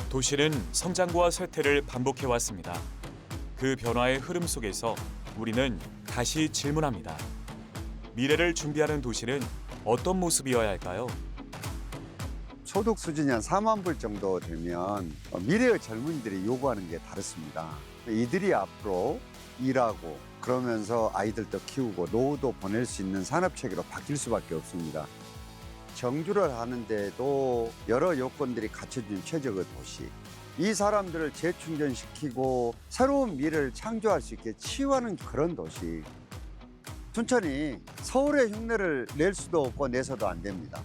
도시는 성장과 쇠퇴를 반복해왔습니다. 그 변화의 흐름 속에서 우리는 다시 질문합니다. 미래를 준비하는 도시는 어떤 모습이어야 할까요? 소득 수준이 한 4만 불 정도 되면 미래의 젊은이들이 요구하는 게 다릅니다. 이들이 앞으로 일하고 그러면서 아이들도 키우고 노후도 보낼 수 있는 산업체계로 바뀔 수밖에 없습니다. 정주를 하는데도 여러 요건들이 갖춰진 최적의 도시. 이 사람들을 재충전시키고 새로운 미래를 창조할 수 있게 치유하는 그런 도시. 춘천이 서울의 흉내를 낼 수도 없고 내서도 안 됩니다.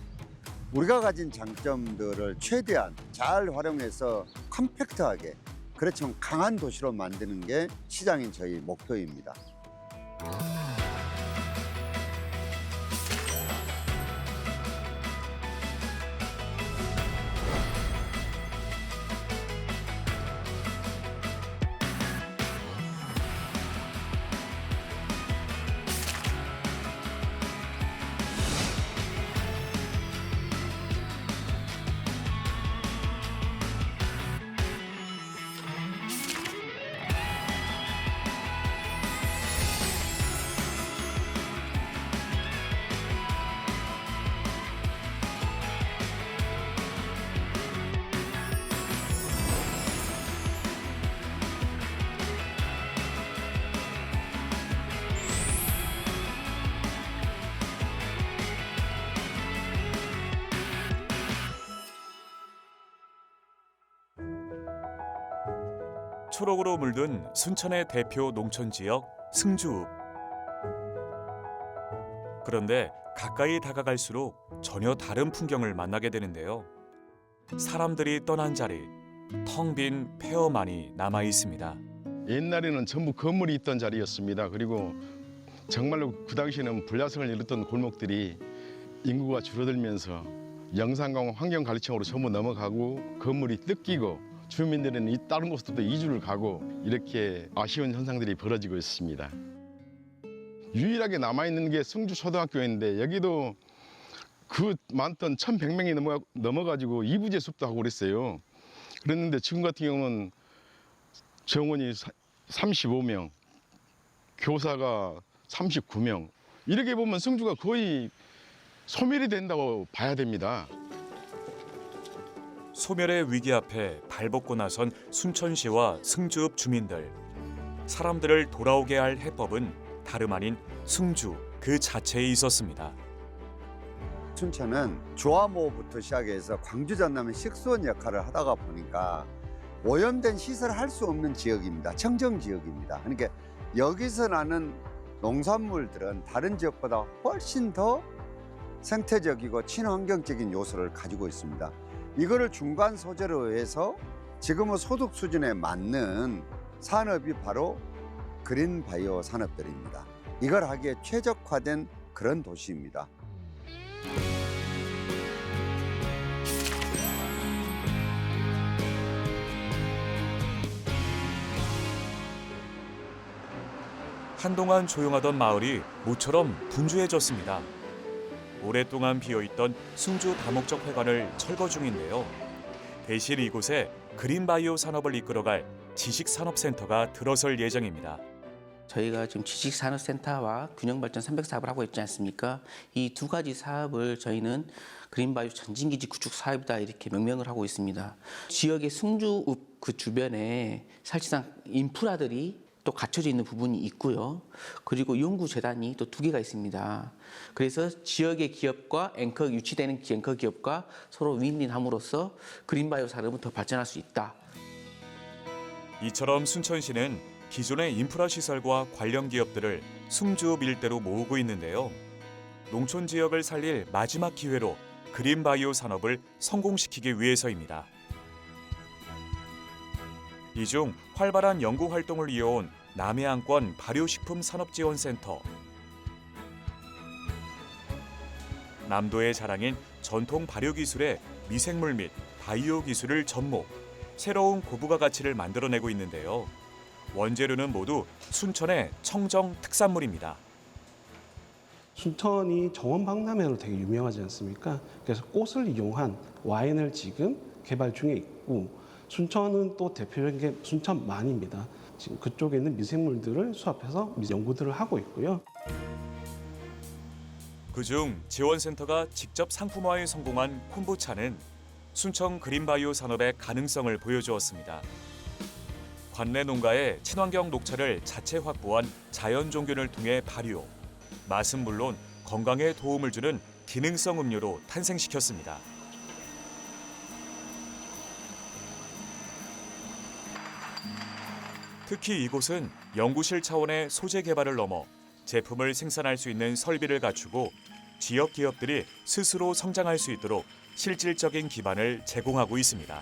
우리가 가진 장점들을 최대한 잘 활용해서 컴팩트하게, 그렇지만 강한 도시로 만드는 게 시장인 저희 목표입니다. 초록으로 물든 순천의 대표 농촌 지역 승주읍. 그런데 가까이 다가갈수록 전혀 다른 풍경을 만나게 되는데요. 사람들이 떠난 자리, 텅 빈 폐허만이 남아 있습니다. 옛날에는 전부 건물이 있던 자리였습니다. 그리고 정말로 그 당시에는 불야성을 일었던 골목들이 인구가 줄어들면서 영산강 환경관리청으로 전부 넘어가고 건물이 뜯기고 주민들은 다른 곳으로도 이주를 가고 이렇게 아쉬운 현상들이 벌어지고 있습니다. 유일하게 남아있는 게 승주초등학교인데 여기도 그 많던 1,100명이 넘어가지고 이부제 수업도 하고 그랬어요. 그랬는데 지금 같은 경우는 정원이 35명, 교사가 39명. 이렇게 보면 승주가 거의 소멸이 된다고 봐야 됩니다. 소멸의 위기 앞에 발벗고 나선 순천시와 승주읍 주민들. 사람들을 돌아오게 할 해법은 다름 아닌 승주 그 자체에 있었습니다. 춘천은 조화모부터 시작해서 광주 전남의 식수원 역할을 하다가 보니까 오염된 시설을 할 수 없는 지역입니다. 청정 지역입니다. 그러니까 여기서 나는 농산물들은 다른 지역보다 훨씬 더 생태적이고 친환경적인 요소를 가지고 있습니다. 이거를 중간 소재로 해서 지금의 소득 수준에 맞는 산업이 바로 그린 바이오 산업들입니다. 이걸 하기에 최적화된 그런 도시입니다. 한동안 조용하던 마을이 모처럼 분주해졌습니다. 오랫동안 비어있던 승주 다목적 회관을 철거 중인데요. 대신 이곳에 그린바이오 산업을 이끌어갈 지식산업센터가 들어설 예정입니다. 저희가 지금 지식산업센터와 균형발전 300 사업을 하고 있지 않습니까? 이 두 가지 사업을 저희는 그린바이오 전진기지 구축 사업이다 이렇게 명명을 하고 있습니다. 지역의 승주읍 그 주변에 사실상 인프라들이 또 갖춰져 있는 부분이 있고요. 그리고 연구재단이 또 2개가 있습니다. 그래서 지역의 기업과 유치되는 앵커 기업과 서로 윈윈함으로써 그린바이오 산업은 더 발전할 수 있다. 이처럼 순천시는 기존의 인프라 시설과 관련 기업들을 승주읍 일대로 모으고 있는데요. 농촌 지역을 살릴 마지막 기회로 그린바이오 산업을 성공시키기 위해서입니다. 이 중 활발한 연구 활동을 이어온 남해안권 발효식품산업지원센터, 남도의 자랑인 전통 발효기술의 미생물 및 바이오 기술을 접목, 새로운 고부가 가치를 만들어내고 있는데요. 원재료는 모두 순천의 청정 특산물입니다. 순천이 정원박람회로 되게 유명하지 않습니까? 그래서 꽃을 이용한 와인을 지금 개발 중에 있고 순천은 또 대표적인 게 순천만입니다. 지금 그쪽에 있는 미생물들을 수합해서 연구들을 하고 있고요. 그중 지원센터가 직접 상품화에 성공한 콤부차는 순천 그린바이오 산업의 가능성을 보여주었습니다. 관내 농가에 친환경 녹차를 자체 확보한 자연 종균을 통해 발효, 맛은 물론 건강에 도움을 주는 기능성 음료로 탄생시켰습니다. 특히 이곳은 연구실 차원의 소재 개발을 넘어 제품을 생산할 수 있는 설비를 갖추고 지역 기업들이 스스로 성장할 수 있도록 실질적인 기반을 제공하고 있습니다.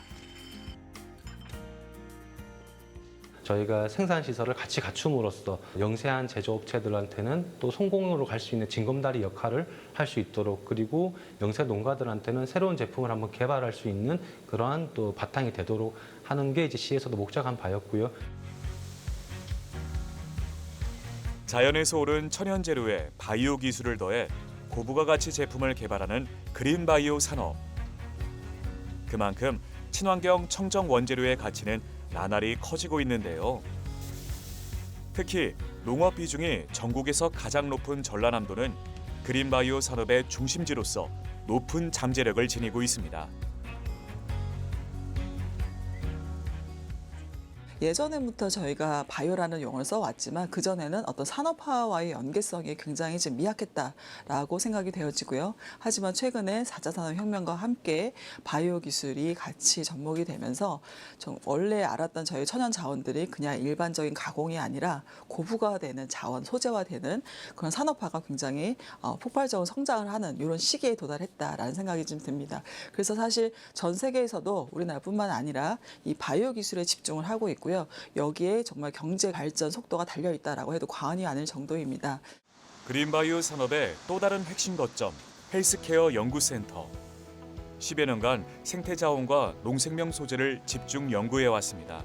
저희가 생산 시설을 같이 갖춤으로써 영세한 제조업체들한테는 또 성공으로 갈 수 있는 징검다리 역할을 할 수 있도록, 그리고 영세 농가들한테는 새로운 제품을 한번 개발할 수 있는 그러한 또 바탕이 되도록 하는 게 이제 시에서도 목적한 바였고요. 자연에서 오른 천연 재료에 바이오 기술을 더해 고부가 가치 제품을 개발하는 그린 바이오 산업. 그만큼 친환경 청정 원재료의 가치는 나날이 커지고 있는데요. 특히 농업 비중이 전국에서 가장 높은 전라남도는 그린 바이오 산업의 중심지로서 높은 잠재력을 지니고 있습니다. 예전부터 저희가 바이오라는 용어를 써왔지만 그전에는 어떤 산업화와의 연계성이 굉장히 좀 미약했다라고 생각이 되어지고요. 하지만 최근에 4차 산업혁명과 함께 바이오 기술이 같이 접목이 되면서 좀 원래 알았던 저희 천연 자원들이 그냥 일반적인 가공이 아니라 고부가 되는 자원, 소재화되는 그런 산업화가 굉장히 폭발적으로 성장을 하는 이런 시기에 도달했다라는 생각이 좀 듭니다. 그래서 사실 전 세계에서도 우리나라뿐만 아니라 이 바이오 기술에 집중을 하고 있고요. 여기에 정말 경제 발전 속도가 달려 있다라고 해도 과언이 아닐 정도입니다. 그린바이오 산업의 또 다른 핵심 거점, 헬스케어 연구센터. 10여 년간 생태자원과 농생명 소재를 집중 연구해 왔습니다.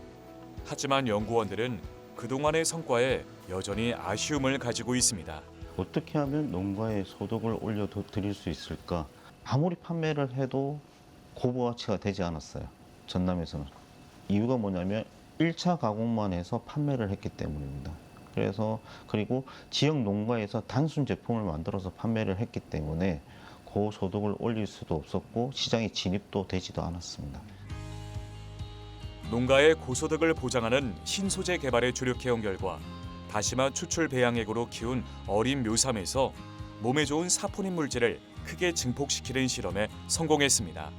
하지만 연구원들은 그동안의 성과에 여전히 아쉬움을 가지고 있습니다. 어떻게 하면 농가의 소득을 올려드릴 수 있을까? 아무리 판매를 해도 고부가치가 되지 않았어요. 전남에서는. 이유가 뭐냐면 1차 가공만 해서 판매를 했기 때문입니다. 그리고 지역 농가에서 단순 제품을 만들어서 판매를 했기 때문에 고소득을 올릴 수도 없었고 시장에 진입도 되지도 않았습니다. 농가의 고소득을 보장하는 신소재 개발에 주력해온 결과 다시마 추출 배양액으로 키운 어린 묘삼에서 몸에 좋은 사포닌 물질을 크게 증폭시키는 실험에 성공했습니다.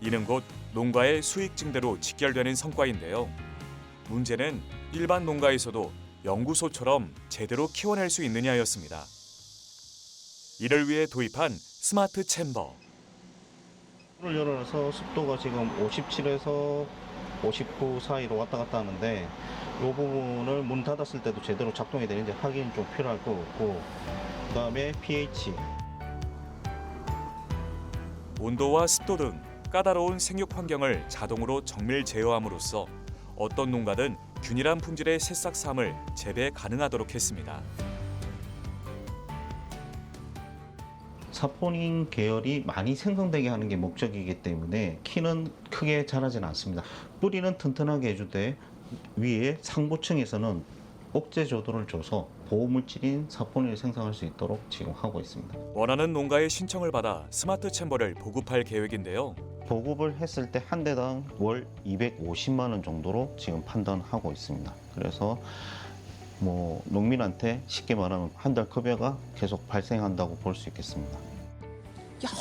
이는 곧 농가의 수익 증대로 직결되는 성과인데요. 문제는 일반 농가에서도 연구소처럼 제대로 키워낼 수 있느냐였습니다. 이를 위해 도입한 스마트 챔버. 문을 열어서 습도가 지금 57에서 59 사이로 왔다 갔다 하는데 이 부분을 문 닫았을 때도 제대로 작동이 되는지 확인이 좀 필요할 것 같고, 그다음에 pH. 온도와 습도 등 까다로운 생육 환경을 자동으로 정밀 제어함으로써 어떤 농가든 균일한 품질의 새싹삼을 재배 가능하도록 했습니다. 사포닌 계열이 많이 생성되게 하는 게 목적이기 때문에 키는 크게 자라지는 않습니다. 뿌리는 튼튼하게 해주되 위에 상부층에서는 억제 조도를 줘서 보호물질인 사포닌을 생성할 수 있도록 지금 하고 있습니다. 원하는 농가의 신청을 받아 스마트 챔버를 보급할 계획인데요. 보급을 했을 때 한 대당 월 250만 원 정도로 지금 판단하고 있습니다. 그래서 농민한테 쉽게 말하면 한 달 급여가 계속 발생한다고 볼 수 있겠습니다.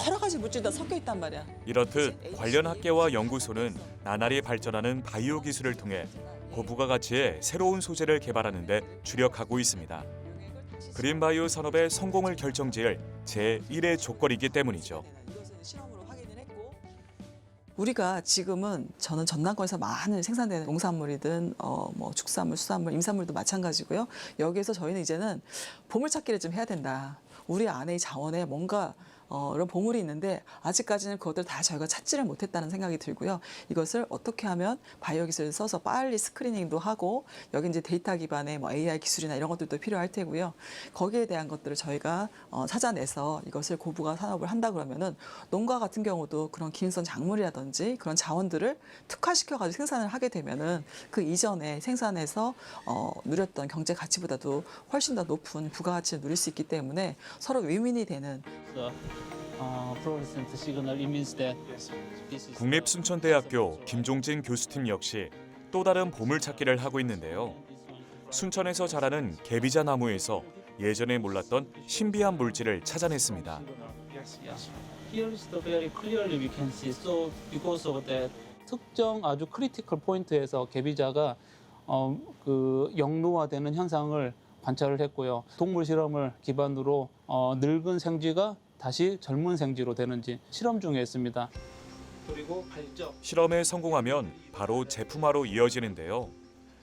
여러 가지 물질이 다 섞여 있단 말이야. 이렇듯 관련 학계와 연구소는 나날이 발전하는 바이오 기술을 통해 고부가 가치의 새로운 소재를 개발하는 데 주력하고 있습니다. 그린바이오 산업의 성공을 결정지을 제1의 조건이기 때문이죠. 우리가 지금은 저는 전남권에서 많은 생산되는 농산물이든 축산물, 수산물, 임산물도 마찬가지고요. 여기에서 저희는 이제는 보물찾기를 좀 해야 된다. 우리 안의 자원에 뭔가 이런 보물이 있는데 아직까지는 그것들 다 저희가 찾지를 못했다는 생각이 들고요. 이것을 어떻게 하면 바이오 기술을 써서 빨리 스크리닝도 하고 여기 이제 데이터 기반의 뭐 AI 기술이나 이런 것들도 필요할 테고요. 거기에 대한 것들을 저희가 찾아내서 이것을 고부가 산업을 한다 그러면은 농가 같은 경우도 그런 기능성 작물이라든지 그런 자원들을 특화시켜가지고 생산을 하게 되면은 그 이전에 생산해서 누렸던 경제 가치보다도 훨씬 더 높은 부가가치를 누릴 수 있기 때문에 서로 윈윈이 되는. 국립순천대학교 김종진 교수팀 역시 또 다른 보물찾기를 하고 있는데요. 순천에서 자라는 개비자 나무에서 예전에 몰랐던 신비한 물질을 찾아냈습니다. 특정 아주 크리티컬 포인트에서 개비자가 그 영루화되는 현상을 관찰을 했고요. 동물 실험을 기반으로 늙은 생쥐가 다시 젊은 생쥐로 되는지 실험 중에 있습니다. 그리고 발적. 실험에 성공하면 바로 제품화로 이어지는데요.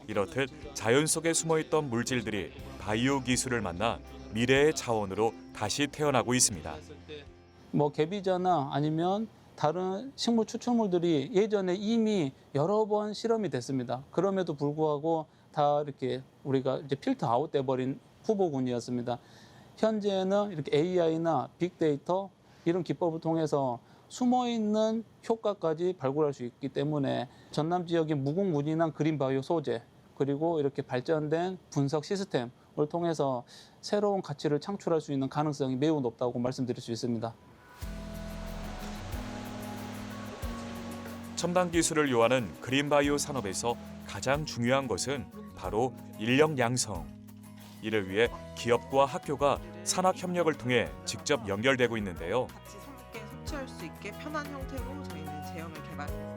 이렇듯 자연 속에 숨어있던 물질들이 바이오 기술을 만나 미래의 자원으로 다시 태어나고 있습니다. 뭐 개비자나 아니면 다른 식물 추출물들이 예전에 이미 여러 번 실험이 됐습니다. 그럼에도 불구하고 다 이렇게 우리가 이제 필터 아웃돼 버린 후보군이었습니다. 현재는 이렇게 AI나 빅데이터 이런 기법을 통해서 숨어 있는 효과까지 발굴할 수 있기 때문에 전남 지역의 무궁무진한 그린 바이오 소재 그리고 이렇게 발전된 분석 시스템을 통해서 새로운 가치를 창출할 수 있는 가능성이 매우 높다고 말씀드릴 수 있습니다. 첨단 기술을 요하는 그린바이오 산업에서 가장 중요한 것은 바로 인력 양성. 이를 위해 기업과 학교가 산학 협력을 통해 직접 연결되고 있는데요. 같이 성숙게 섭취할 수 있게 편한 형태로 저희는 제형을 개발했습니다.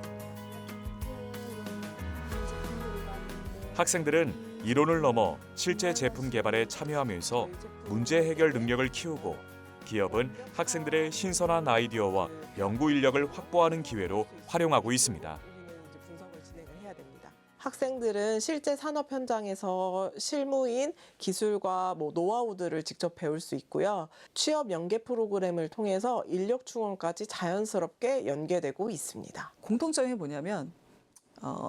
학생들은 이론을 넘어 실제 제품 개발에 참여하면서 문제 해결 능력을 키우고 기업은 학생들의 신선한 아이디어와 연구 인력을 확보하는 기회로 활용하고 있습니다. 분석을 진행을 해야 됩니다. 학생들은 실제 산업 현장에서 실무인 기술과 노하우들을 직접 배울 수 있고요. 취업 연계 프로그램을 통해서 인력 충원까지 자연스럽게 연계되고 있습니다. 공통점이 뭐냐면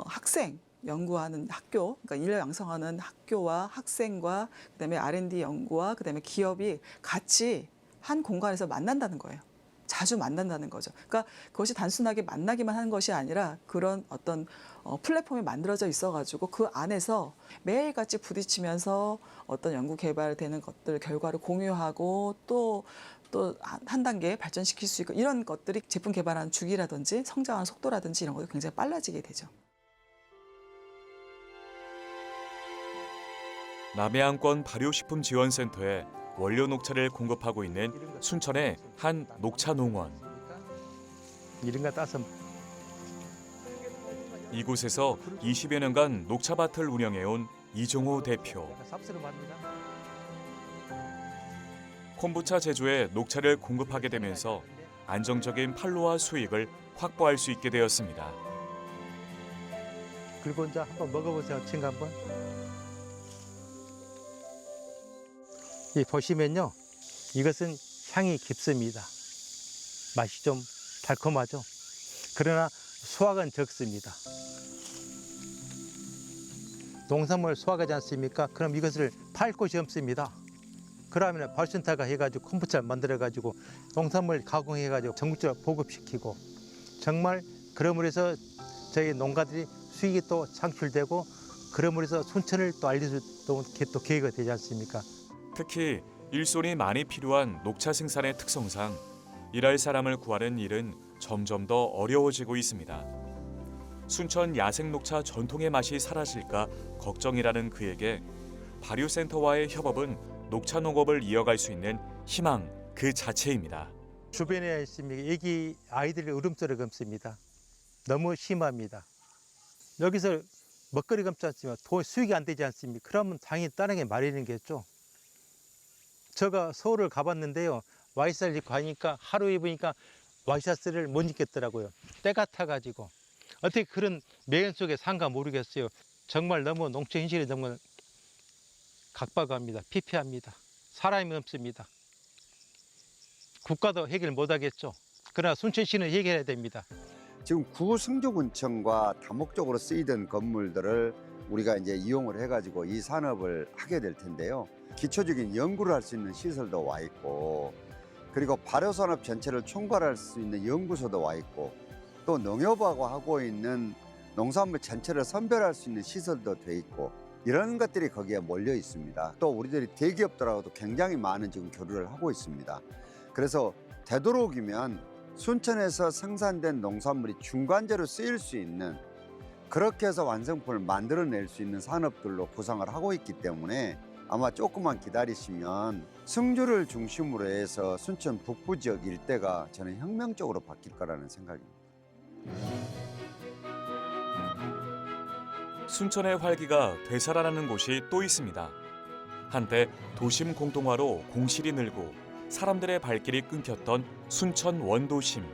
학생 연구하는 학교, 그러니까 인력 양성하는 학교와 학생과 그다음에 R&D 연구와 그다음에 기업이 같이 한 공간에서 만난다는 거예요. 자주 만난다는 거죠. 그러니까 그것이 단순하게 만나기만 하는 것이 아니라 그런 어떤 플랫폼이 만들어져 있어가지고 그 안에서 매일같이 부딪히면서 어떤 연구 개발되는 것들 결과를 공유하고 또 한 단계 발전시킬 수 있고 이런 것들이 제품 개발하는 주기라든지 성장하는 속도라든지 이런 것도 굉장히 빨라지게 되죠. 남해안권 발효식품지원센터에 원료 녹차를 공급하고 있는 순천의 한 녹차 농원. 이런 거 따서 이곳에서 20여 년간 녹차밭을 운영해온 이종호 대표. 콤부차 제조에 녹차를 공급하게 되면서 안정적인 판로와 수익을 확보할 수 있게 되었습니다. 그리고 이제 한번 먹어보세요. 친구 한번. 이 보시면요, 이것은 향이 깊습니다. 맛이 좀 달콤하죠. 그러나 수확은 적습니다. 농산물 수확하지 않습니까? 그럼 이것을 팔 곳이 없습니다. 그러면 발센터가 해가지고 콤부차 만들어가지고 농산물 가공해가지고 전국적으로 보급시키고 정말 그러므로 해서 저희 농가들이 수익이 또 창출되고 그러므로 해서 순천을 또 알릴 수 또 계획이 되지 않습니까? 특히 일손이 많이 필요한 녹차 생산의 특성상 일할 사람을 구하는 일은 점점 더 어려워지고 있습니다. 순천 야생 녹차 전통의 맛이 사라질까 걱정이라는 그에게 발효센터와의 협업은 녹차 농업을 이어갈 수 있는 희망 그 자체입니다. 주변에 있습니다. 애기 아이들이 울음소리 감습니다. 너무 심합니다. 여기서 먹거리 감지 않지만 수익이 안 되지 않습니까? 그러면 당연히 다른 게 마련인 게죠. 제가 서울을 가봤는데요. 와이셔츠를 입고 가니까 하루 입으니까 와이셔츠를 못 입겠더라고요. 때가 타가지고. 어떻게 그런 매연 속에 산가 모르겠어요. 정말 너무 농촌 현실이 너무 각박합니다. 피폐합니다. 사람이 없습니다. 국가도 해결 못 하겠죠. 그러나 순천시는 해결해야 됩니다. 지금 구승주군청과 다목적으로 쓰이던 건물들을 우리가 이제 이용을 해가지고 이 산업을 하게 될 텐데요. 기초적인 연구를 할 수 있는 시설도 와 있고, 그리고 발효산업 전체를 총괄할 수 있는 연구소도 와 있고, 또 농협하고 하고 있는 농산물 전체를 선별할 수 있는 시설도 돼 있고, 이런 것들이 거기에 몰려 있습니다. 또 우리들이 대기업들하고도 굉장히 많은 지금 교류를 하고 있습니다. 그래서 되도록이면 순천에서 생산된 농산물이 중간재로 쓰일 수 있는, 그렇게 해서 완성품을 만들어낼 수 있는 산업들로 구상을 하고 있기 때문에 아마 조금만 기다리시면 승주를 중심으로 해서 순천 북부 지역 일대가 저는 혁명적으로 바뀔 거라는 생각입니다. 순천의 활기가 되살아나는 곳이 또 있습니다. 한때 도심 공동화로 공실이 늘고 사람들의 발길이 끊겼던 순천 원도심.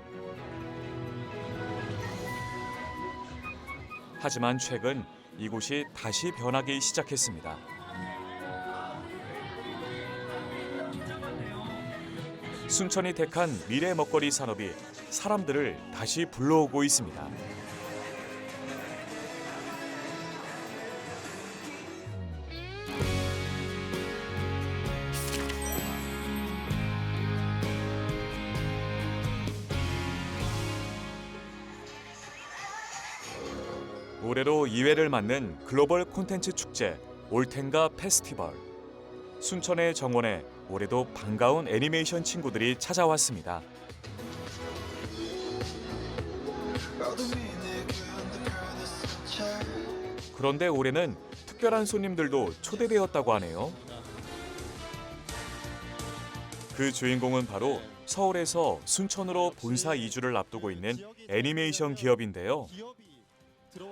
하지만 최근 이곳이 다시 변하기 시작했습니다. 순천이 택한 미래 먹거리 산업이 사람들을 다시 불러오고 있습니다. 올해로 2회를 맞는 글로벌 콘텐츠 축제 올텐가 페스티벌. 순천의 정원에 올해도 반가운 애니메이션 친구들이 찾아왔습니다. 그런데 올해는 특별한 손님들도 초대되었다고 하네요. 그 주인공은 바로 서울에서 순천으로 본사 이주를 앞두고 있는 애니메이션 기업인데요.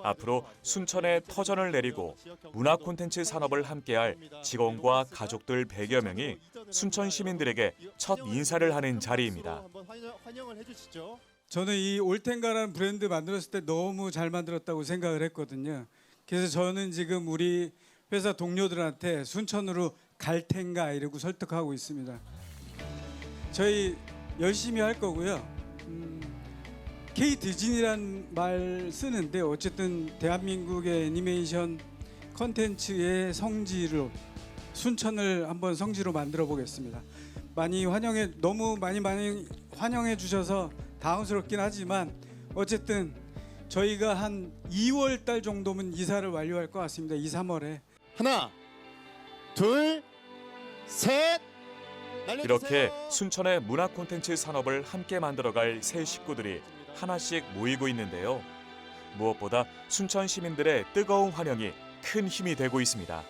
앞으로 순천에 터전을 내리고 문화 콘텐츠 산업을 함께할 직원과 가족들 100여 명이 순천 시민들에게 첫 인사를 하는 자리입니다. 저는 이 올텐가라는 브랜드 만들었을 때 너무 잘 만들었다고 생각을 했거든요. 그래서 저는 지금 우리 회사 동료들한테 순천으로 갈 텐가 이러고 설득하고 있습니다. 저희 열심히 할 거고요. K-디즈니라는 말 쓰는데 어쨌든 대한민국의 애니메이션 컨텐츠의 성지로 순천을 한번 성지로 만들어 보겠습니다. 너무 많이 환영해 주셔서 당황스럽긴 하지만 어쨌든 저희가 한 2월 달 정도면 이사를 완료할 것 같습니다. 2, 3월에. 하나, 둘, 셋. 이렇게 순천의 문화 콘텐츠 산업을 함께 만들어갈 새 식구들이 하나씩 모이고 있는데요. 무엇보다 순천 시민들의 뜨거운 환영이 큰 힘이 되고 있습니다.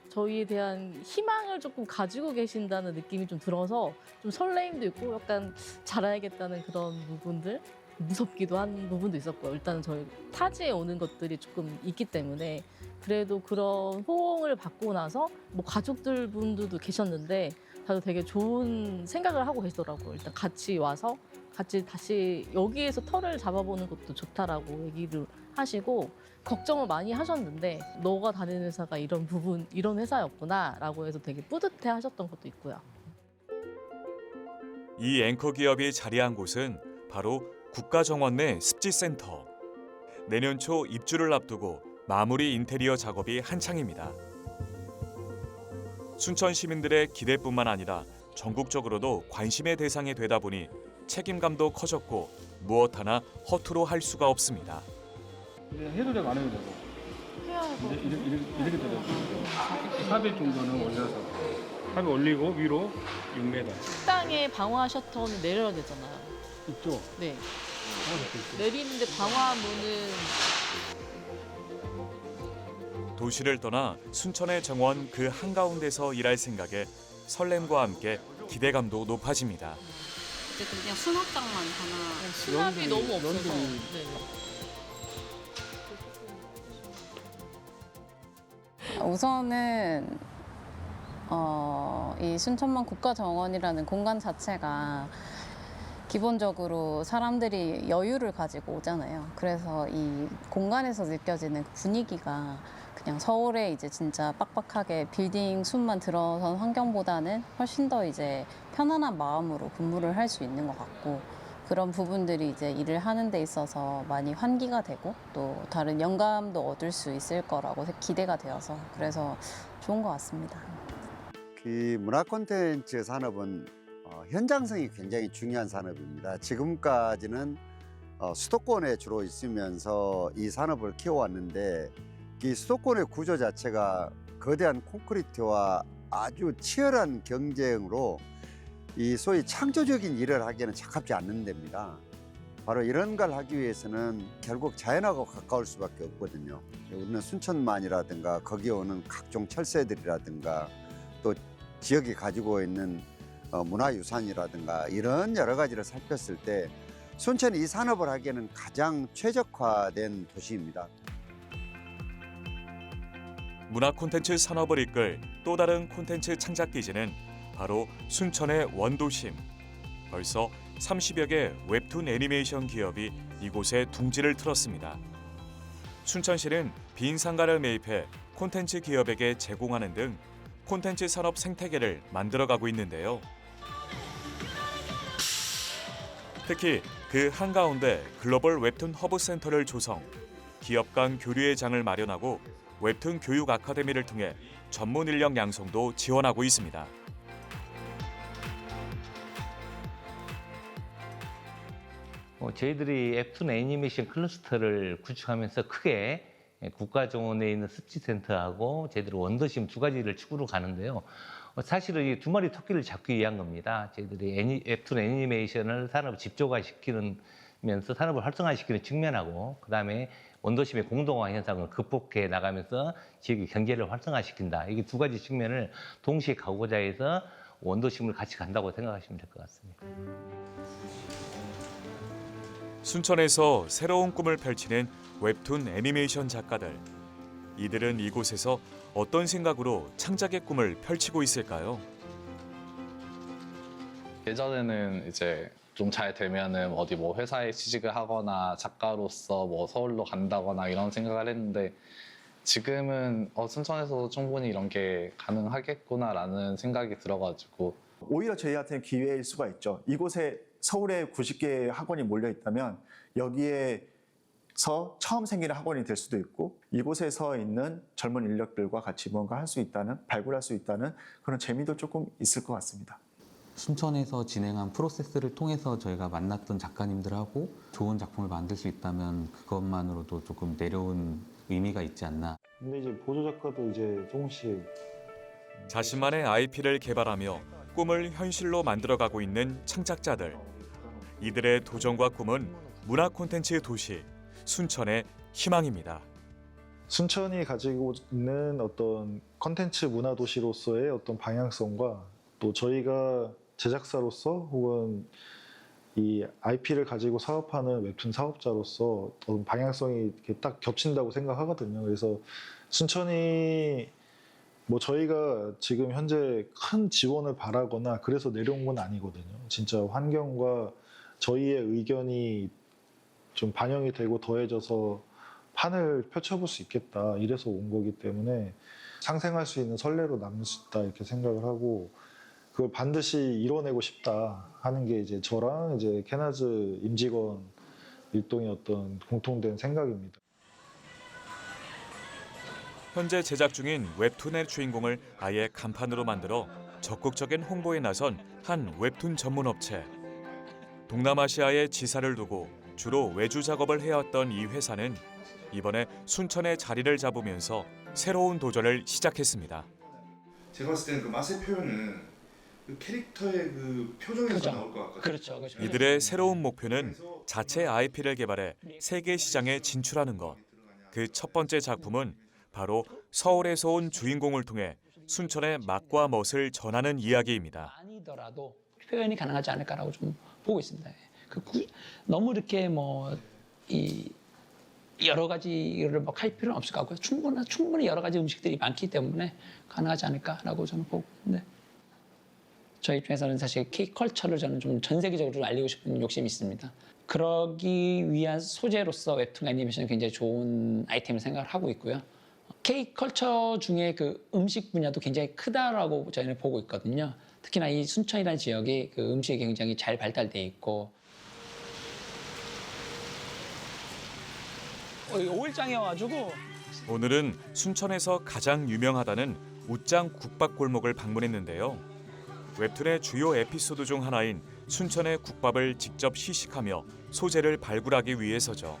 저희에 대한 희망을 조금 가지고 계신다는 느낌이 좀 들어서 좀 설레임도 있고 약간 잘해야겠다는 그런 부분들, 무섭기도 한 부분도 있었고요. 일단은 저희 타지에 오는 것들이 조금 있기 때문에 그래도 그런 호응을 받고 나서 뭐 가족들 분들도 계셨는데 다들 되게 좋은 생각을 하고 계시더라고요. 일단 같이 와서 같이 다시 여기에서 터를 잡아보는 것도 좋다라고 얘기를 하시고 걱정을 많이 하셨는데 너가 다니는 회사가 이런 회사였구나라고 해서 되게 뿌듯해 하셨던 것도 있고요. 이 앵커 기업이 자리한 곳은 바로 국가정원 내 습지센터. 내년 초 입주를 앞두고 마무리 인테리어 작업이 한창입니다. 순천 시민들의 기대뿐만 아니라 전국적으로도 관심의 대상이 되다 보니 책임감도 커졌고 무엇 하나 허투루 할 수가 없습니다. 해도 되고 안 해도 되고. 해야죠. 이렇게 되죠. 400 정도는 올려서 400 올리고 위로 6m. 식당에 방화 셔터는 내려야 되잖아요. 있죠. 네. 내리는데 방화문은 도시를 떠나 순천의 정원 그 한가운데서 일할 생각에 설렘과 함께 기대감도 높아집니다. 어쨌든 그냥 수납장만 하나. 수납이 너무 없어서. 네. 우선은 이 순천만 국가정원이라는 공간 자체가 기본적으로 사람들이 여유를 가지고 오잖아요. 그래서 이 공간에서 느껴지는 분위기가 그냥 서울에 이제 진짜 빡빡하게 빌딩 숲만 들어선 환경보다는 훨씬 더 이제 편안한 마음으로 근무를 할 수 있는 것 같고 그런 부분들이 이제 일을 하는 데 있어서 많이 환기가 되고 또 다른 영감도 얻을 수 있을 거라고 기대가 되어서 그래서 좋은 것 같습니다. 그 문화 콘텐츠 산업은 현장성이 굉장히 중요한 산업입니다. 지금까지는 수도권에 주로 있으면서 이 산업을 키워왔는데 이 수도권의 구조 자체가 거대한 콘크리트와 아주 치열한 경쟁으로 이 소위 창조적인 일을 하기에는 적합지 않는 데입니다. 바로 이런 걸 하기 위해서는 결국 자연하고 가까울 수밖에 없거든요. 우리는 순천만이라든가 거기에 오는 각종 철새들이라든가 또 지역이 가지고 있는 문화유산이라든가 이런 여러 가지를 살폈을 때 순천이 이 산업을 하기에는 가장 최적화된 도시입니다. 문화 콘텐츠 산업을 이끌 또 다른 콘텐츠 창작 기지는 바로 순천의 원도심. 벌써 30여 개 웹툰 애니메이션 기업이 이곳에 둥지를 틀었습니다. 순천시는 빈 상가를 매입해 콘텐츠 기업에게 제공하는 등 콘텐츠 산업 생태계를 만들어가고 있는데요. 특히 그 한가운데 글로벌 웹툰 허브 센터를 조성, 기업 간 교류의 장을 마련하고 웹툰 교육 아카데미를 통해 전문 인력 양성도 지원하고 있습니다. 저희들이 웹툰 애니메이션 클러스터를 구축하면서 크게 국가정원에 있는 습지센터하고 저희들 원더심 두 가지를 축으로 가는데요. 사실은 이 두 마리 토끼를 잡기 위한 겁니다. 저희들이 웹툰 애니메이션을 산업 집조화시키면서 산업을 활성화시키는 측면하고 그다음에 원도심의 공동화 현상을 극복해 나가면서 지역의 경제를 활성화시킨다. 이게 두 가지 측면을 동시에 가고자 해서 원도심을 같이 간다고 생각하시면 될 것 같습니다. 순천에서 새로운 꿈을 펼치는 웹툰 애니메이션 작가들. 이들은 이곳에서 어떤 생각으로 창작의 꿈을 펼치고 있을까요? 예전에는 이제 좀 잘 되면은 어디 뭐 회사에 취직을 하거나 작가로서 뭐 서울로 간다거나 이런 생각을 했는데 지금은 순천에서도 충분히 이런 게 가능하겠구나라는 생각이 들어가지고 오히려 저희한테는 기회일 수가 있죠. 이곳에 서울에 90개 학원이 몰려 있다면 여기에서 처음 생기는 학원이 될 수도 있고 이곳에서 있는 젊은 인력들과 같이 뭔가 할 수 있다는, 발굴할 수 있다는 그런 재미도 조금 있을 것 같습니다. 순천에서 진행한 프로세스를 통해서 저희가 만났던 작가님들하고 좋은 작품을 만들 수 있다면 그것만으로도 조금 내려온 의미가 있지 않나. 근데 이제 보조 작가도 이제 조금씩 자신만의 IP를 개발하며 꿈을 현실로 만들어가고 있는 창작자들. 이들의 도전과 꿈은 문화 콘텐츠 도시 순천의 희망입니다. 순천이 가지고 있는 어떤 컨텐츠 문화 도시로서의 어떤 방향성과 또 저희가 제작사로서 혹은 이 IP를 가지고 사업하는 웹툰 사업자로서 어떤 방향성이 이렇게 딱 겹친다고 생각하거든요. 그래서 순천이 뭐 저희가 지금 현재 큰 지원을 바라거나 그래서 내려온 건 아니거든요. 진짜 환경과 저희의 의견이 좀 반영이 되고 더해져서 판을 펼쳐볼 수 있겠다 이래서 온 거기 때문에 상생할 수 있는 선례로 남을 수 있다 이렇게 생각을 하고 그걸 반드시 이뤄내고 싶다 하는 게 이제 저랑 이제 캐나즈 임직원 일동의 어떤 공통된 생각입니다. 현재 제작 중인 웹툰의 주인공을 아예 간판으로 만들어 적극적인 홍보에 나선 한 웹툰 전문 업체. 동남아시아에 지사를 두고 주로 외주 작업을 해왔던 이 회사는 이번에 순천에 자리를 잡으면서 새로운 도전을 시작했습니다. 제가 봤을 때는 그 맛의 표현은 그 캐릭터의 그 표정에서 나올 것 같거든요. 그렇죠. 이들의 새로운 목표는 자체 IP를 개발해 세계 시장에 진출하는 것. 그 첫 번째 작품은 바로 서울에서 온 주인공을 통해 순천의 맛과 멋을 전하는 이야기입니다. 아니더라도 표현이 가능하지 않을까라고 좀 보고 있습니다. 너무 이렇게 이 여러 가지를 할 필요는 없을 것 같고요. 충분히 여러 가지 음식들이 많기 때문에 가능하지 않을까라고 저는 보고 있는데 저희 입장에서는 사실 케이크 컬처를 저는 좀 전 세계적으로 알리고 싶은 욕심이 있습니다. 그러기 위한 소재로서 웹툰 애니메이션은 굉장히 좋은 아이템을 생각을 하고 있고요. K컬처 중에 그 음식 분야도 굉장히 크다라고 저희는 보고 있거든요. 특히나 이 순천이라는 지역이 그 음식이 굉장히 잘 발달돼 있고 5일장이어가지고 오늘은 순천에서 가장 유명하다는 웃장 국밥골목을 방문했는데요. 웹툰의 주요 에피소드 중 하나인 순천의 국밥을 직접 시식하며 소재를 발굴하기 위해서죠.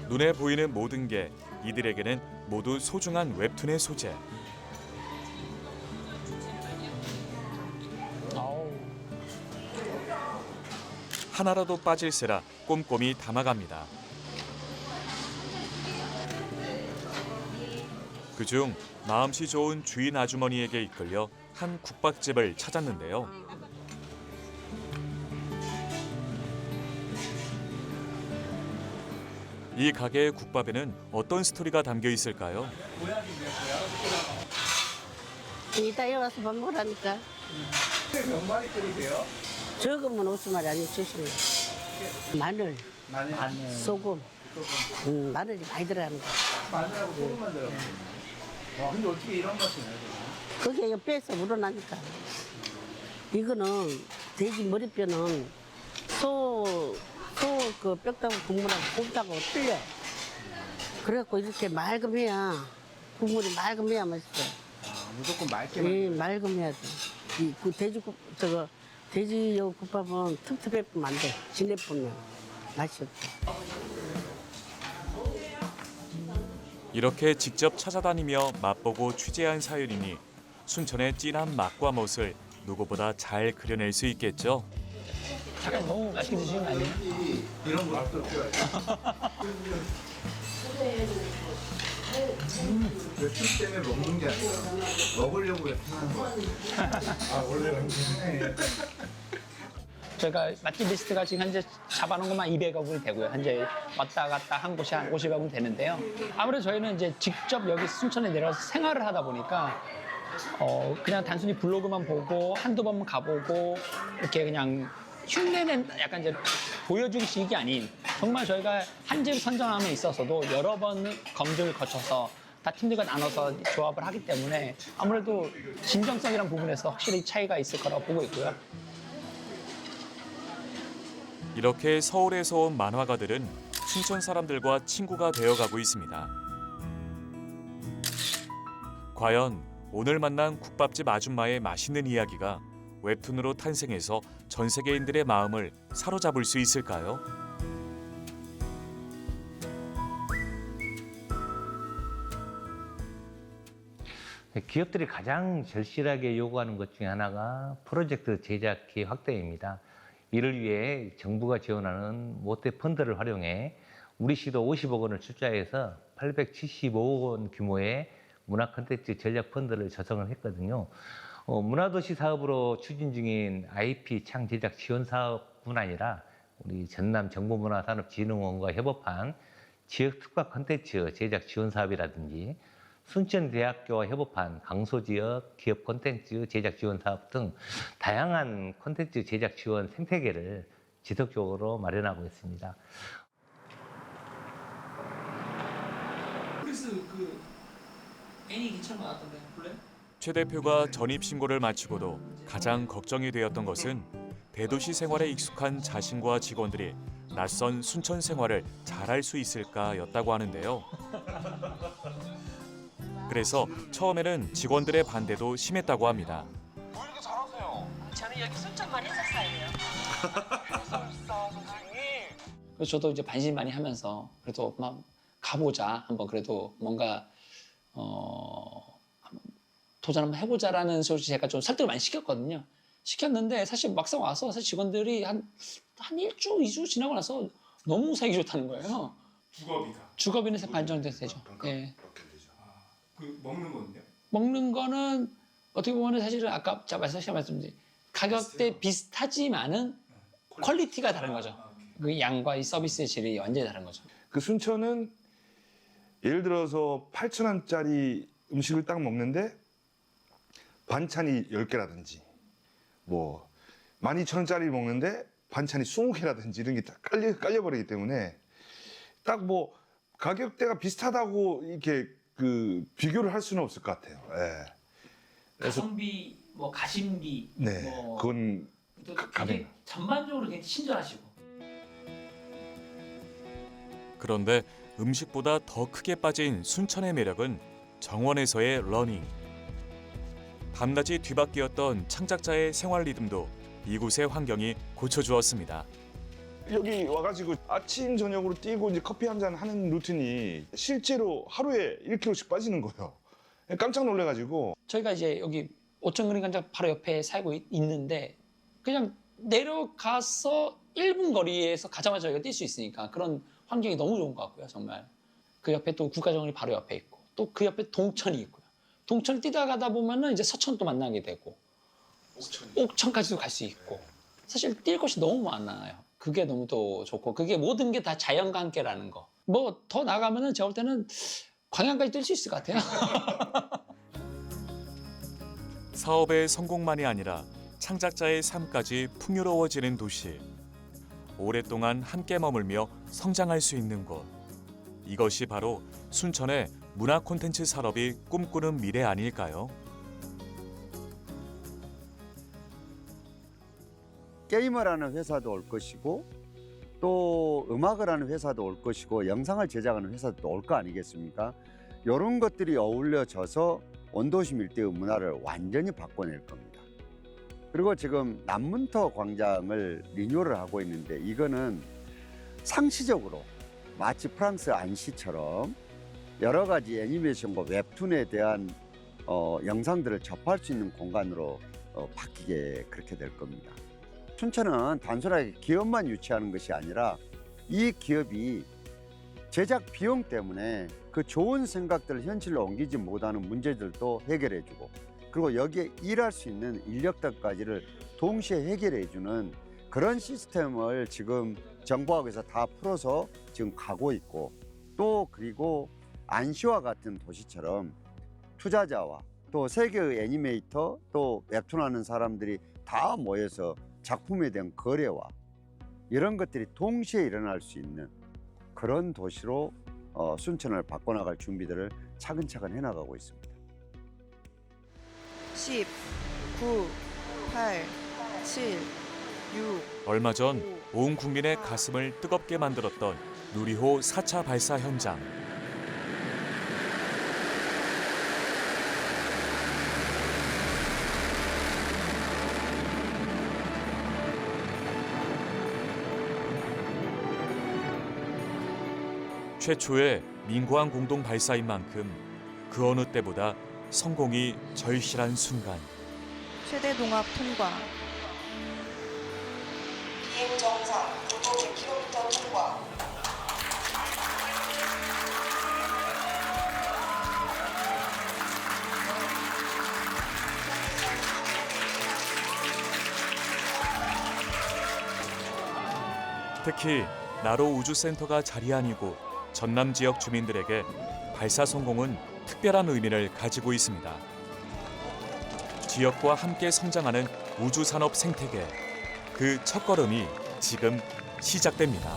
눈에 보이는 모든 게 이들에게는 모두 소중한 웹툰의 소재. 하나라도 빠질세라 꼼꼼히 담아갑니다. 그중 마음씨 좋은 주인 아주머니에게 이끌려 한 국밥집을 찾았는데요. 이 가게의 국밥에는 어떤 스토리가 담겨 있을까요? 이따 여기 와서 밥 먹으라니까. 몇 마리 끓이세요? 적으면 50마리 아니면 70마리. 마늘, 소금. 마늘이 많이 들어가는 거. 마늘하고 소금만 들어가요. 와, 근데 어떻게 이런 맛이 나요? 그게 이거 빼서 우러나니까. 이거는 돼지 머리뼈는 그 뼈다고 국물하고 곱다고 틀려. 그래갖고 이렇게 맑음해야 국물이 맑음해야 맛있어. 아, 무조건 맑게 예, 맑음해야 돼. 그 돼지 국밥은 텁텁해보면 안 돼. 진해보면 맛이 없어. 이렇게 직접 찾아다니며 맛보고 취재한 사연이니 순천의 진한 맛과 멋을 누구보다 잘 그려낼 수 있겠죠. 잠깐 너무 맛있게 드시는 거 아니에요? 이런 거 맛도 필요해요. 웹툰 때문에 먹는 게 아니라 먹으려고 웹툰하는 거 같아요. 아, 원래 웹툰. 저희가 맛집 리스트가 지금 현재 잡아놓은 것만 200억이 되고요. 현재 왔다 갔다 한 곳이 한 50억은 되는데요. 아무래도 저희는 이제 직접 여기 순천에 내려와서 생활을 하다 보니까 그냥 단순히 블로그만 보고 한두 번만 가보고 이렇게 그냥 흉내낸 약간 이제 보여주기식이 아닌 정말 저희가 한 집 선정함에 있어서도 여러 번 검증을 거쳐서 다 팀들과 나눠서 조합을 하기 때문에 아무래도 진정성이란 부분에서 확실히 차이가 있을 거라고 보고 있고요. 이렇게 서울에서 온 만화가들은 순천 사람들과 친구가 되어가고 있습니다. 과연 오늘 만난 국밥집 아줌마의 맛있는 이야기가 웹툰으로 탄생해서 전 세계인들의 마음을 사로잡을 수 있을까요? 기업들이 가장 절실하게 요구하는 것 중에 하나가 프로젝트 제작비 확대입니다. 이를 위해 정부가 지원하는 모태 펀드를 활용해 우리 시도 50억 원을 투자해서 875억 원 규모의 문화 콘텐츠 전략 펀드를 조성을 했거든요. 문화도시 사업으로 추진 중인 IP 창 제작 지원 사업뿐 아니라 우리 전남 정보문화산업진흥원과 협업한 지역 특화 콘텐츠 제작 지원 사업이라든지 순천대학교와 협업한 강소지역 기업 콘텐츠 제작 지원 사업 등 다양한 콘텐츠 제작 지원 생태계를 지속적으로 마련하고 있습니다. 그래서 그 애니 기처럼 나왔던데 볼래? 최 대표가 전입신고를 마치고도 가장 걱정이 되었던 것은 대도시 생활에 익숙한 자신과 직원들이 낯선 순천 생활을 잘할 수 있을까였다고 하는데요. 그래서 처음에는 직원들의 반대도 심했다고 합니다. 왜 이렇게 잘하세요? 저는 여기 순천만 했었어요. 그래서 저도 이제 반신 많이 하면서 그래도 막 가보자 한번 그래도 뭔가 도전 한번 해보자라는 소리 제가 좀 설득을 많이 시켰거든요. 시켰는데 사실 막상 와서 사실 직원들이 한 1주, 2주 지나고 나서 너무 사기 좋다는 거예요. 주거비는 반 정도 되죠. 예. 그 먹는 거는요? 먹는 거는 어떻게 보면 사실은 아까 제가 말씀드린 가격대 비슷하지만은 퀄리티가 다른 거죠. 그 양과 이 서비스의 질이 완전히 다른 거죠. 그 순천은 예를 들어서 8,000원짜리 음식을 딱 먹는데 반찬이 10개라든지 뭐 12,000원짜리 먹는데 반찬이 20개라든지 이런 게 다 깔려버리기 때문에 딱 뭐 가격대가 비슷하다고 이렇게 그 비교를 할 수는 없을 것 같아요. 예. 그래서 가성비, 뭐 가심비, 네, 뭐 그건 또 가능. 되게 전반적으로 굉장히 친절하시고. 그런데 음식보다 더 크게 빠진 순천의 매력은 정원에서의 러닝. 밤낮이 뒤바뀌었던 창작자의 생활 리듬도 이곳의 환경이 고쳐주었습니다. 여기 와가지고 아침 저녁으로 뛰고 이제 커피 한 잔 하는 루틴이 실제로 하루에 1kg씩 빠지는 거예요. 깜짝 놀래가지고. 저희가 이제 여기 오천그린광장 바로 옆에 살고 있는데 그냥 내려가서 1분 거리에서 가자마자 저희가 뛸 수 있으니까 그런 환경이 너무 좋은 것 같고요, 정말. 그 옆에 또 국가정원이 바로 옆에 있고 또 그 옆에 동천이 있고요. 동천 뛰다 가다 보면은 이제 서천도 만나게 되고 옥천까지도 갈 수 있고 사실 뛸 곳이 너무 많아요. 그게 너무 또 좋고 그게 모든 게 다 자연과 함께라는 거. 뭐 더 나가면은 제가 볼 때는 광양까지 뛸 수 있을 것 같아요. 사업의 성공만이 아니라 창작자의 삶까지 풍요로워지는 도시. 오랫동안 함께 머물며 성장할 수 있는 곳. 이것이 바로 순천의 문화 콘텐츠 산업이 꿈꾸는 미래 아닐까요? 게임을 하는 회사도 올 것이고 또 음악을 하는 회사도 올 것이고 영상을 제작하는 회사도 올 거 아니겠습니까? 이런 것들이 어울려져서 원도심 일대의 문화를 완전히 바꿔낼 겁니다. 그리고 지금 남문터 광장을 리뉴얼을 하고 있는데 이거는 상시적으로 마치 프랑스 안시처럼 여러 가지 애니메이션과 웹툰에 대한 영상들을 접할 수 있는 공간으로 바뀌게 그렇게 될 겁니다. 순천은 단순하게 기업만 유치하는 것이 아니라 이 기업이 제작 비용 때문에 그 좋은 생각들을 현실로 옮기지 못하는 문제들도 해결해주고 그리고 여기에 일할 수 있는 인력들까지를 동시에 해결해주는 그런 시스템을 지금 정부하고서 다 풀어서 지금 가고 있고 또 그리고 안시와 같은 도시처럼 투자자와 또 세계의 애니메이터 또 웹툰하는 사람들이 다 모여서 작품에 대한 거래와 이런 것들이 동시에 일어날 수 있는 그런 도시로 순천을 바꿔나갈 준비들을 차근차근 해나가고 있습니다. 10, 9, 8, 7, 6. 얼마 전 온 국민의 가슴을 뜨겁게 만들었던 누리호 4차 발사 현장. 최초의 민구항 공동 발사인 만큼 그 어느 때보다 성공이 절실한 순간. 최대 동압 통과. 비행 정상 고도 100km 통과. 특히 나로 우주센터가 자리한 이곳 전남 지역 주민들에게 발사 성공은 특별한 의미를 가지고 있습니다. 지역과 함께 성장하는 우주산업 생태계, 그 첫걸음이 지금 시작됩니다.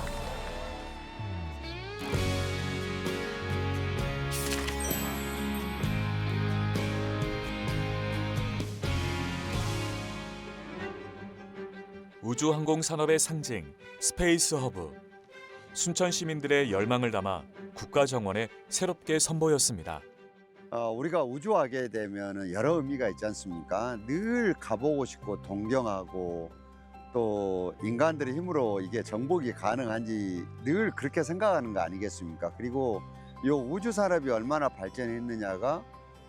우주항공 산업의 상징, 스페이스 허브. 순천 시민들의 열망을 담아 국가정원에 새롭게 선보였습니다. 우리가 우주하게 되면 여러 의미가 있지 않습니까? 늘 가보고 싶고 동경하고 또 인간들의 힘으로 이게 정복이 가능한지 늘 그렇게 생각하는 거 아니겠습니까? 그리고 이 우주 산업이 얼마나 발전했느냐가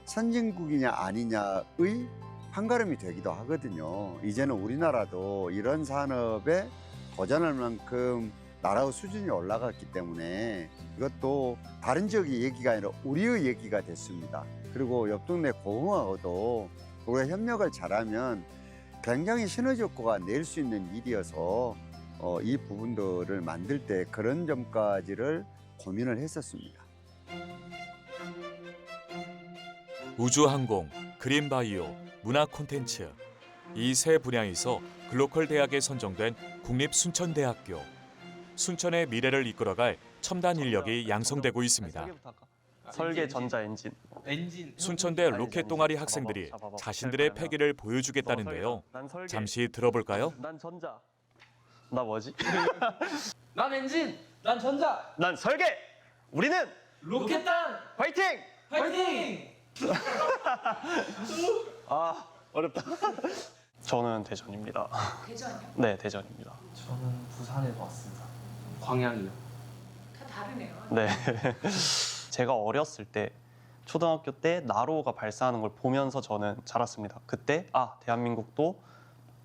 선진국이냐 아니냐의 판가름이 되기도 하거든요. 이제는 우리나라도 이런 산업에 도전할 만큼 나라의 수준이 올라갔기 때문에 이것도 다른 지역의 얘기가 아니라 우리의 얘기가 됐습니다. 그리고 옆 동네 고흥하고도 우리가 협력을 잘하면 굉장히 시너지 효과가 낼 수 있는 일이어서 이 부분들을 만들 때 그런 점까지를 고민을 했었습니다. 우주항공, 그린바이오, 문화 콘텐츠 이 세 분야에서 글로컬 대학에 선정된 국립순천대학교. 순천의 미래를 이끌어갈 첨단 인력이 양성되고 있습니다. 설계 전자 엔진. 순천대 로켓 동아리 학생들이 자신들의 패기를 보여주겠다는데요. 잠시 들어볼까요? 난 전자. 나 뭐지? 난 엔진, 난 전자, 난 설계. 우리는 로켓단 화이팅! 화이팅! 아 어렵다. 저는 대전입니다. 대전이요? 네, 대전입니다. 저는 부산에서 왔습니다. 광양이요. 다 다르네요. 네. 제가 어렸을 때 초등학교 때 나로가 발사하는 걸 보면서 저는 자랐습니다. 그때 대한민국도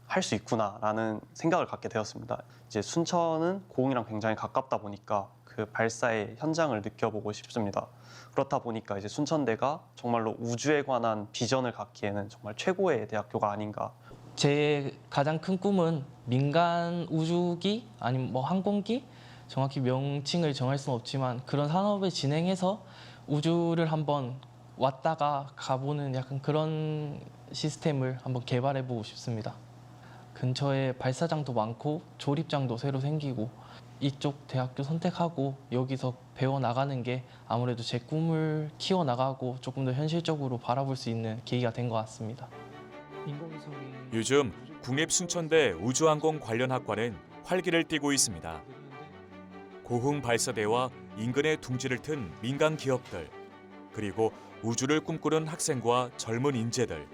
할 수 있구나라는 생각을 갖게 되었습니다. 이제 순천은 고흥이랑 굉장히 가깝다 보니까 그 발사의 현장을 느껴보고 싶습니다. 그렇다 보니까 이제 순천대가 정말로 우주에 관한 비전을 갖기에는 정말 최고의 대학교가 아닌가. 제 가장 큰 꿈은 민간 우주기 아니면 뭐 항공기 정확히 명칭을 정할 수는 없지만 그런 산업을 진행해서 우주를 한번 왔다가 가보는 약간 그런 시스템을 한번 개발해 보고 싶습니다. 근처에 발사장도 많고 조립장도 새로 생기고 이쪽 대학교 선택하고 여기서 배워나가는 게 아무래도 제 꿈을 키워나가고 조금 더 현실적으로 바라볼 수 있는 계기가 된 것 같습니다. 요즘 국립순천대 우주항공 관련 학과는 활기를 띠고 있습니다. 고흥 발사대와 인근에 둥지를 튼 민간 기업들, 그리고 우주를 꿈꾸는 학생과 젊은 인재들.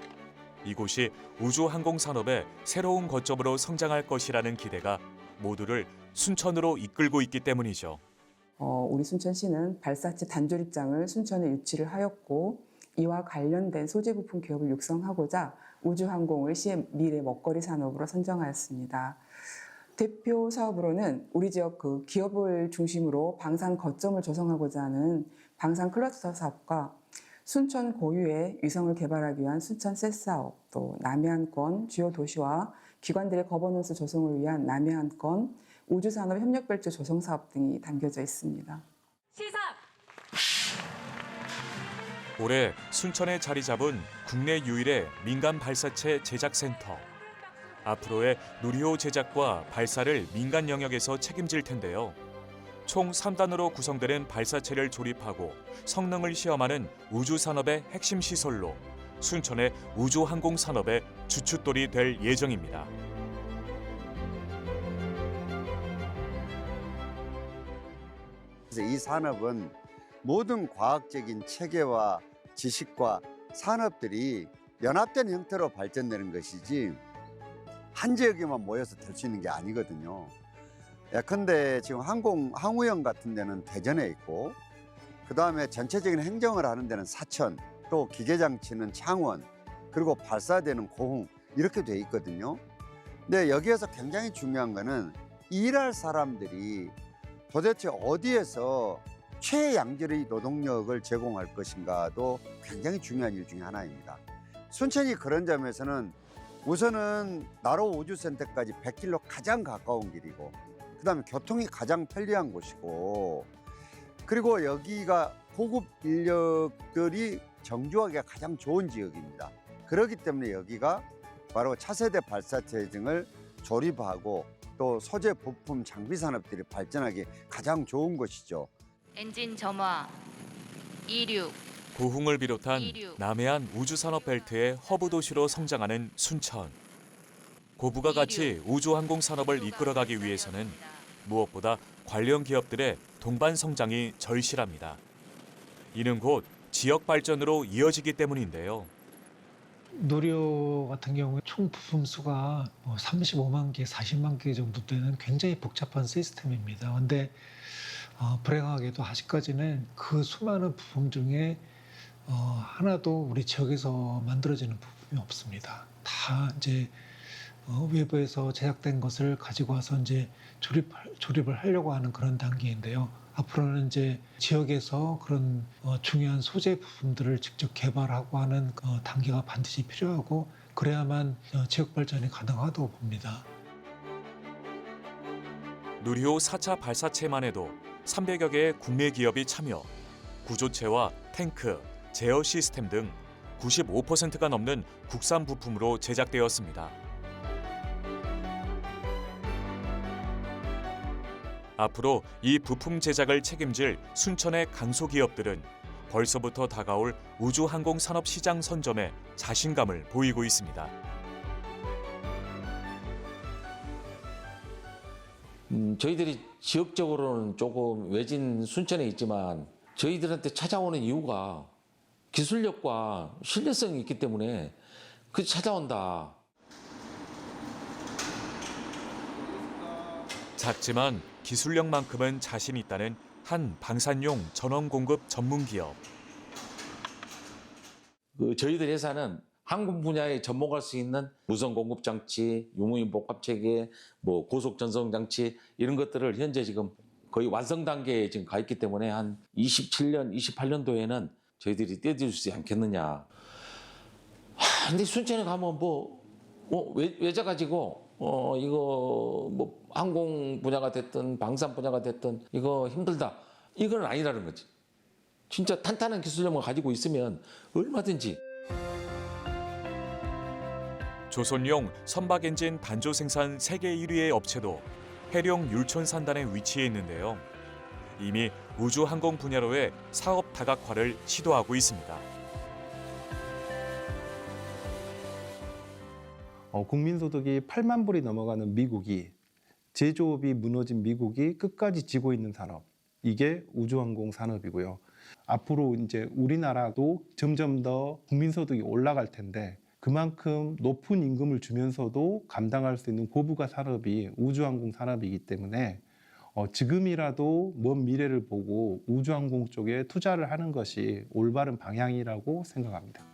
이곳이 우주항공 산업의 새로운 거점으로 성장할 것이라는 기대가 모두를 순천으로 이끌고 있기 때문이죠. 우리 순천시는 발사체 단조립장을 순천에 유치를 하였고 이와 관련된 소재 부품 기업을 육성하고자 우주항공을 시의 미래 먹거리 산업으로 선정하였습니다. 대표 사업으로는 우리 지역 그 기업을 중심으로 방산 거점을 조성하고자 하는 방산 클러스터 사업과 순천 고유의 위성을 개발하기 위한 순천셋 사업, 또 남해안권 주요 도시와 기관들의 거버넌스 조성을 위한 남해안권 우주산업 협력별조 조성 사업 등이 담겨져 있습니다. 시작! 올해 순천에 자리 잡은 국내 유일의 민간 발사체 제작센터. 앞으로의 누리호 제작과 발사를 민간 영역에서 책임질 텐데요. 총 3단으로 구성되는 발사체를 조립하고 성능을 시험하는 우주산업의 핵심 시설로 순천의 우주항공 산업의 주춧돌이 될 예정입니다. 이 산업은 모든 과학적인 체계와 지식과 산업들이 연합된 형태로 발전되는 것이지 한 지역에만 모여서 될 수 있는 게 아니거든요. 예컨대 지금 항우형 같은 데는 대전에 있고 그다음에 전체적인 행정을 하는 데는 사천, 또 기계장치는 창원, 그리고 발사대는 고흥 이렇게 돼 있거든요. 근데 여기에서 굉장히 중요한 거는 일할 사람들이 도대체 어디에서 최양질의 노동력을 제공할 것인가도 굉장히 중요한 일 중에 하나입니다. 순천이 그런 점에서는 우선은 나로 우주센터까지 100km 가장 가까운 길이고 그다음에 교통이 가장 편리한 곳이고 그리고 여기가 고급 인력들이 정주하기가 가장 좋은 지역입니다. 그렇기 때문에 여기가 바로 차세대 발사체 등을 조립하고 또 소재 부품 장비 산업들이 발전하기 가장 좋은 곳이죠. 엔진 점화, 이륙. 고흥을 비롯한 남해안 우주산업 벨트의 허브 도시로 성장하는 순천. 고부가 가치 우주항공 산업을 이끌어가기 위해서는 무엇보다 관련 기업들의 동반 성장이 절실합니다. 이는 곧 지역 발전으로 이어지기 때문인데요. 누리호 같은 경우에 총 부품 수가 35만 개, 40만 개 정도 되는 굉장히 복잡한 시스템입니다. 그런데 불행하게도 아직까지는 그 수많은 부품 중에 하나도 우리 지역에서 만들어지는 부품이 없습니다. 다 이제 외부에서 제작된 것을 가지고 와서 이제 조립을 하려고 하는 그런 단계인데요. 앞으로는 이제 지역에서 그런 중요한 소재 부품들을 직접 개발하고 하는 단계가 반드시 필요하고 그래야만 지역 발전이 가능하다고 봅니다. 누리호 4차 발사체만 해도 300여 개의 국내 기업이 참여, 구조체와 탱크, 제어 시스템 등 95%가 넘는 국산 부품으로 제작되었습니다. 앞으로 이 부품 제작을 책임질 순천의 강소기업들은 벌써부터 다가올 우주항공 산업 시장 선점에 자신감을 보이고 있습니다. 저희들이 지역적으로는 조금 외진 순천에 있지만 저희들한테 찾아오는 이유가 기술력과 신뢰성이 있기 때문에 그 찾아온다. 작지만 기술력만큼은 자신 있다는 한 방산용 전원 공급 전문 기업. 저희들 회사는 항공 분야에 접목할 수 있는 무선 공급 장치, 유무인 복합 체계, 고속 전송 장치 이런 것들을 현재 지금 거의 완성 단계에 지금 가 있기 때문에 한 27년, 28년도에는 저희들이 떼어줄 수 있지 않겠느냐. 근데 순천에 가면 외자 가지고 이거 항공 분야가 됐든 방산 분야가 됐든 이거 힘들다. 이건 아니라는 거지. 진짜 탄탄한 기술력만 가지고 있으면 얼마든지. 조선용 선박 엔진 단조 생산 세계 1위의 업체도 해룡 율촌 산단에 위치해 있는데요. 이미 우주항공 분야로의 사업 다각화를 시도하고 있습니다. 국민소득이 8만 불이 넘어가는 미국이, 제조업이 무너진 미국이 끝까지 지고 있는 산업, 이게 우주항공 산업이고요. 앞으로 이제 우리나라도 점점 더 국민소득이 올라갈 텐데 그만큼 높은 임금을 주면서도 감당할 수 있는 고부가 산업이 우주항공 산업이기 때문에 지금이라도 먼 미래를 보고 우주항공 쪽에 투자를 하는 것이 올바른 방향이라고 생각합니다.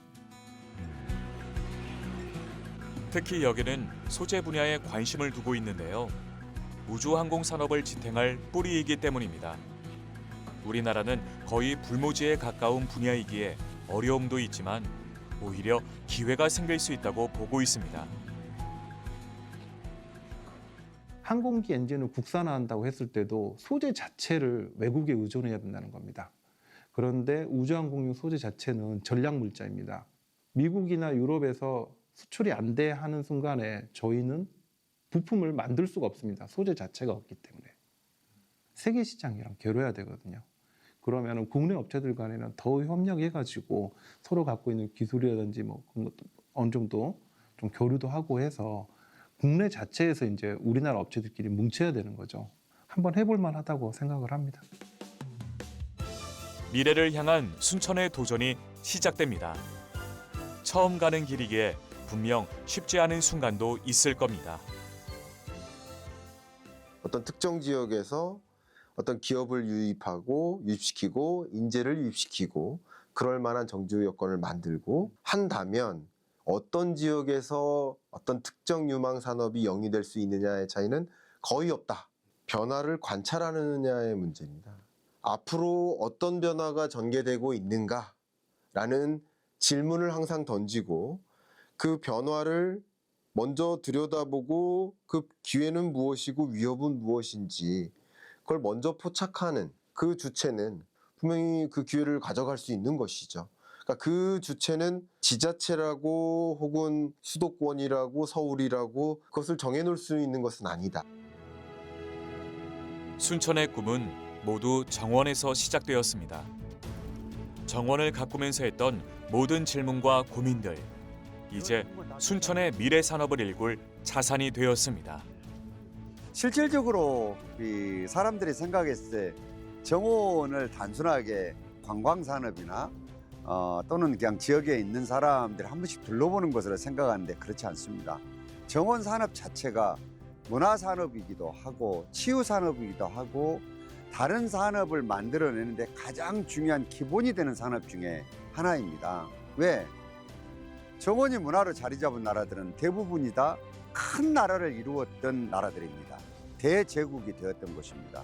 특히 여기는 소재 분야에 관심을 두고 있는데요. 우주항공 산업을 지탱할 뿌리이기 때문입니다. 우리나라는 거의 불모지에 가까운 분야이기에 어려움도 있지만 오히려 기회가 생길 수 있다고 보고 있습니다. 항공기 엔진을 국산화한다고 했을 때도 소재 자체를 외국에 의존해야 된다는 겁니다. 그런데 우주항공용 소재 자체는 전략 물자입니다. 미국이나 유럽에서 수출이 안 돼 하는 순간에 저희는 부품을 만들 수가 없습니다. 소재 자체가 없기 때문에. 세계 시장이랑 겨뤄야 되거든요. 그러면 국내 업체들 간에는 더 협력해가지고 서로 갖고 있는 기술이라든지 그런 것도 어느 정도 좀 교류도 하고 해서 국내 자체에서 이제 우리나라 업체들끼리 뭉쳐야 되는 거죠. 한번 해볼 만하다고 생각을 합니다. 미래를 향한 순천의 도전이 시작됩니다. 처음 가는 길이기에 분명 쉽지 않은 순간도 있을 겁니다. 어떤 특정 지역에서 어떤 기업을 유입시키고 인재를 유입시키고 그럴 만한 정주 여건을 만들고 한다면 어떤 지역에서 어떤 특정 유망 산업이 영위될 수 있느냐의 차이는 거의 없다. 변화를 관찰하느냐의 문제입니다. 앞으로 어떤 변화가 전개되고 있는가라는 질문을 항상 던지고 그 변화를 먼저 들여다보고 그 기회는 무엇이고 위협은 무엇인지 그걸 먼저 포착하는 그 주체는 분명히 그 기회를 가져갈 수 있는 것이죠. 그러니까 그 주체는 지자체라고 혹은 수도권이라고 서울이라고 그것을 정해놓을 수 있는 것은 아니다. 순천의 꿈은 모두 정원에서 시작되었습니다. 정원을 가꾸면서 했던 모든 질문과 고민들, 이제 순천의 미래 산업을 일굴 자산이 되었습니다. 실질적으로 이 사람들이 생각했을 때 정원을 단순하게 관광산업이나 또는 그냥 지역에 있는 사람들이 한 번씩 둘러보는 것으로 생각하는데 그렇지 않습니다. 정원 산업 자체가 문화산업이기도 하고 치유산업이기도 하고 다른 산업을 만들어내는데 가장 중요한 기본이 되는 산업 중에 하나입니다. 왜? 정원이 문화로 자리 잡은 나라들은 대부분이 다 큰 나라를 이루었던 나라들입니다. 대제국이 되었던 것입니다.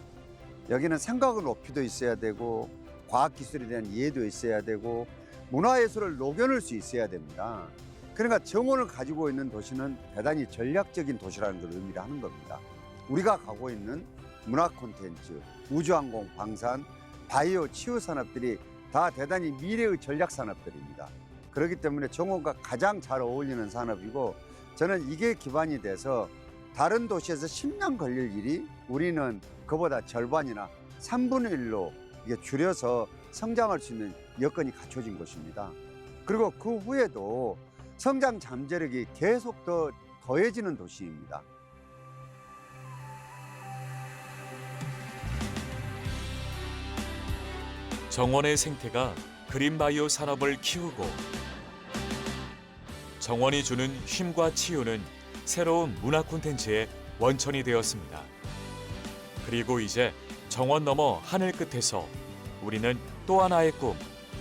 여기는 생각의 높이도 있어야 되고 과학기술에 대한 이해도 있어야 되고 문화예술을 녹여낼 수 있어야 됩니다. 그러니까 정원을 가지고 있는 도시는 대단히 전략적인 도시라는 걸 의미를 하는 겁니다. 우리가 가고 있는 문화 콘텐츠, 우주항공, 방산, 바이오, 치유 산업들이 다 대단히 미래의 전략 산업들입니다. 그렇기 때문에 정원과 가장 잘 어울리는 산업이고 저는 이게 기반이 돼서 다른 도시에서 10년 걸릴 일이 우리는 그보다 절반이나 3분의 1로 이게 줄여서 성장할 수 있는 여건이 갖춰진 것입니다. 그리고 그 후에도 성장 잠재력이 계속 더 더해지는 도시입니다. 정원의 생태가 그린바이오 산업을 키우고 정원이 주는 쉼과 치유는 새로운 문화 콘텐츠의 원천이 되었습니다. 그리고 이제 정원 너머 하늘 끝에서 우리는 또 하나의 꿈,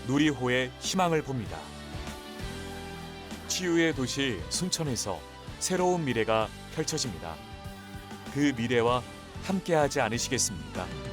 누리호의 희망을 봅니다. 치유의 도시 순천에서 새로운 미래가 펼쳐집니다. 그 미래와 함께하지 않으시겠습니까?